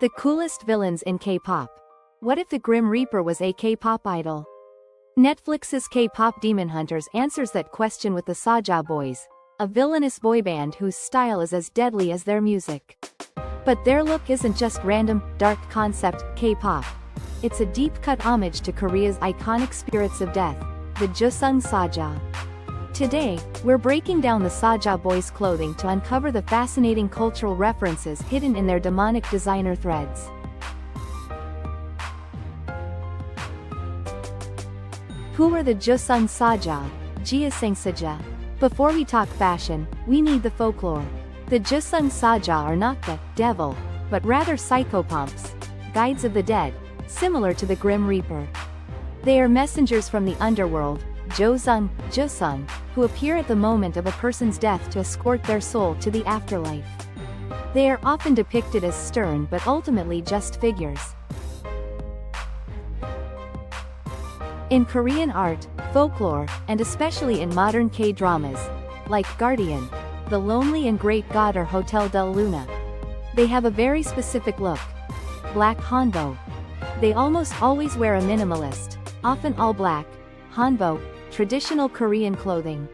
The coolest villains in K-pop. What if the Grim Reaper was a K-pop idol? Netflix's K-pop Demon Hunters answers that question with the Saja Boys, a villainous boy band whose style is as deadly as their music. But their look isn't just random, dark concept K-pop. It's a deep-cut homage to Korea's iconic spirits of death, the Jeoseung Saja. Today, we're breaking down the Saja Boys' clothing to uncover the fascinating cultural references hidden in their demonic designer threads. Who are the Jeoseung Saja, Jeoseung Saja? Before we talk fashion, we need the folklore. The Jeoseung Saja are not the devil, but rather psychopomps, guides of the dead, similar to the Grim Reaper. They are messengers from the underworld, Jeoseung, who appear at the moment of a person's death to escort their soul to the afterlife. They are often depicted as stern but ultimately just figures. In Korean art, folklore, and especially in modern K-dramas, like Guardian, The Lonely and Great God or Hotel del Luna, they have a very specific look. Black hanbok. They almost always wear a minimalist, often all black, hanbok, traditional Korean clothing.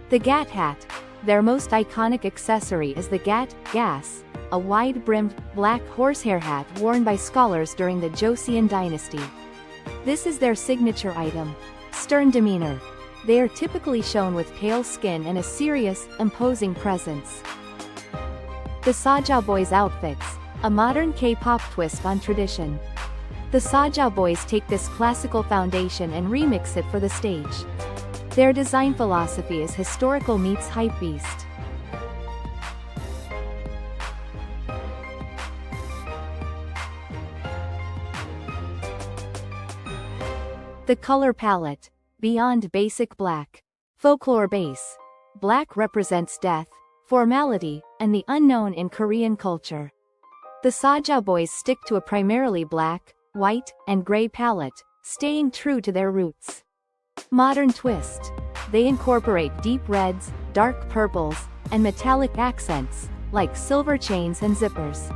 The gat hat. Their most iconic accessory is the gas, a wide-brimmed, black horsehair hat worn by scholars during the Joseon dynasty. This is their signature item. Stern demeanor. They are typically shown with pale skin and a serious, imposing presence. The Saja Boys outfits, a modern K-pop twist on tradition. The Saja Boys take this classical foundation and remix it for the stage. Their design philosophy is historical meets hypebeast. The color palette. Beyond basic black. Folklore base. Black represents death, formality, and the unknown in Korean culture. The Saja Boys stick to a primarily black, white, and gray palette, staying true to their roots. Modern twist. They incorporate deep reds, dark purples, and metallic accents, like silver chains and zippers.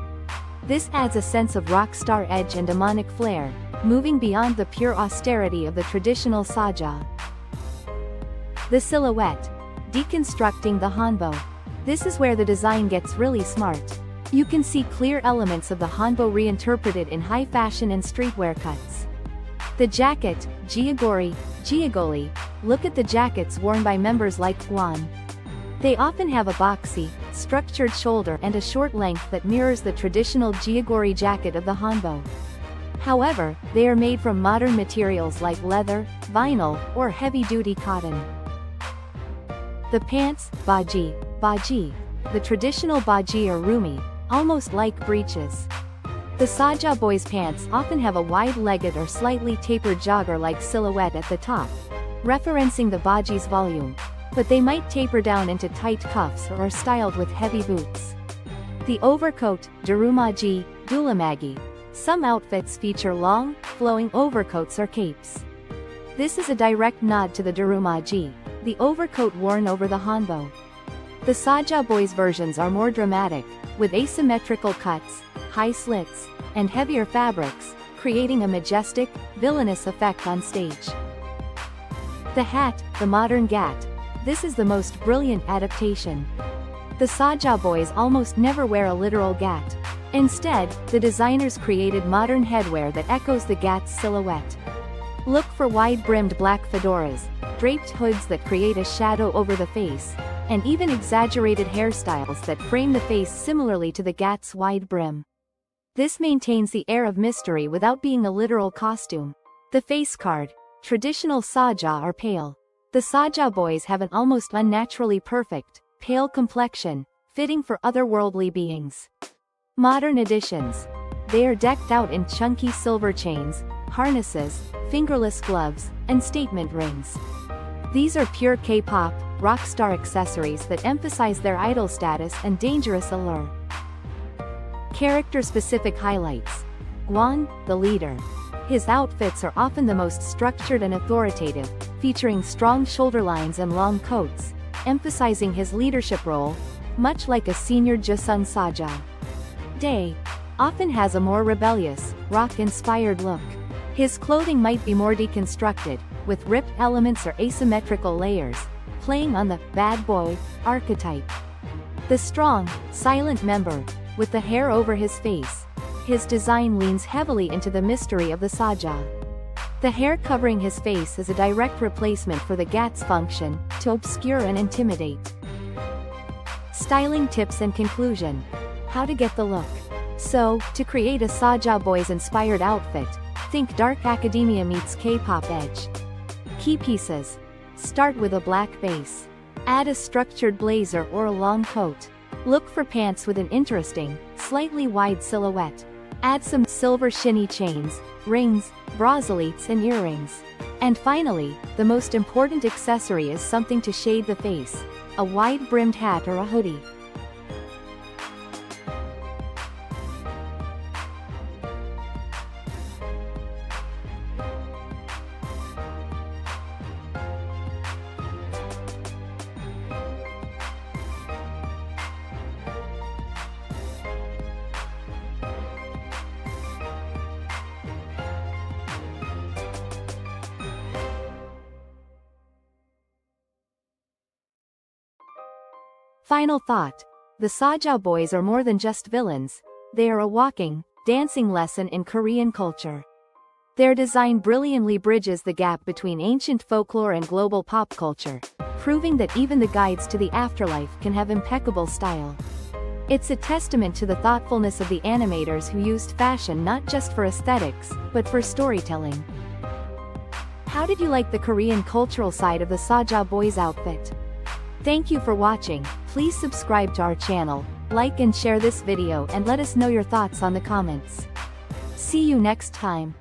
This adds a sense of rock star edge and demonic flair, moving beyond the pure austerity of the traditional Saja. The silhouette. Deconstructing the hanbok. This is where the design gets really smart. You can see clear elements of the hanbok reinterpreted in high fashion and streetwear cuts. The jacket, jeogori. Look at the jackets worn by members like Gwan. They often have a boxy, structured shoulder and a short length that mirrors the traditional jeogori jacket of the hanbok. However, they are made from modern materials like leather, vinyl, or heavy-duty cotton. The pants, baji. The traditional baji are roomy, almost like breeches. The Saja Boys pants often have a wide-legged or slightly tapered jogger-like silhouette at the top, referencing the baji's volume, but they might taper down into tight cuffs or are styled with heavy boots. The overcoat, dulamagi. Some outfits feature long, flowing overcoats or capes. This is a direct nod to the durumagi, the overcoat worn over the hanbok. The Saja Boys versions are more dramatic, with asymmetrical cuts, high slits, and heavier fabrics, creating a majestic, villainous effect on stage. The hat, the modern gat. This is the most brilliant adaptation. The Saja Boys almost never wear a literal gat. Instead, the designers created modern headwear that echoes the gat's silhouette. Look for wide-brimmed black fedoras, draped hoods that create a shadow over the face, and even exaggerated hairstyles that frame the face similarly to the gat's wide brim. This maintains the air of mystery without being a literal costume. The face card. Traditional Saja are pale. The Saja Boys have an almost unnaturally perfect, pale complexion, fitting for otherworldly beings. Modern additions. They are decked out in chunky silver chains, harnesses, fingerless gloves, and statement rings. These are pure K-pop, rock star accessories that emphasize their idol status and dangerous allure. Character-specific highlights. Gwan, the leader. His outfits are often the most structured and authoritative, featuring strong shoulder lines and long coats, emphasizing his leadership role, much like a senior Jeoseung Saja. Day. often has a more rebellious, rock-inspired look. His clothing might be more deconstructed, with ripped elements or asymmetrical layers, playing on the bad boy archetype. The strong, silent member, with the hair over his face. His design leans heavily into the mystery of the Saja. The hair covering his face is a direct replacement for the Gat's function, to obscure and intimidate. Styling tips and conclusion. How to get the look. So, to create a Saja Boys inspired outfit, think dark academia meets K-pop edge. Key pieces. Start with a black base. Add a structured blazer or a long coat. Look for pants with an interesting, slightly wide silhouette. Add some silver shiny chains, rings, bracelets and earrings. And finally, the most important accessory is something to shade the face, a wide-brimmed hat or a hoodie. Final thought. The Saja Boys are more than just villains, they are a walking, dancing lesson in Korean culture. Their design brilliantly bridges the gap between ancient folklore and global pop culture, proving that even the guides to the afterlife can have impeccable style. It's a testament to the thoughtfulness of the animators who used fashion not just for aesthetics, but for storytelling. How did you like the Korean cultural side of the Saja Boys outfit? Thank you for watching. Please subscribe to our channel, like and share this video and let us know your thoughts on the comments. See you next time.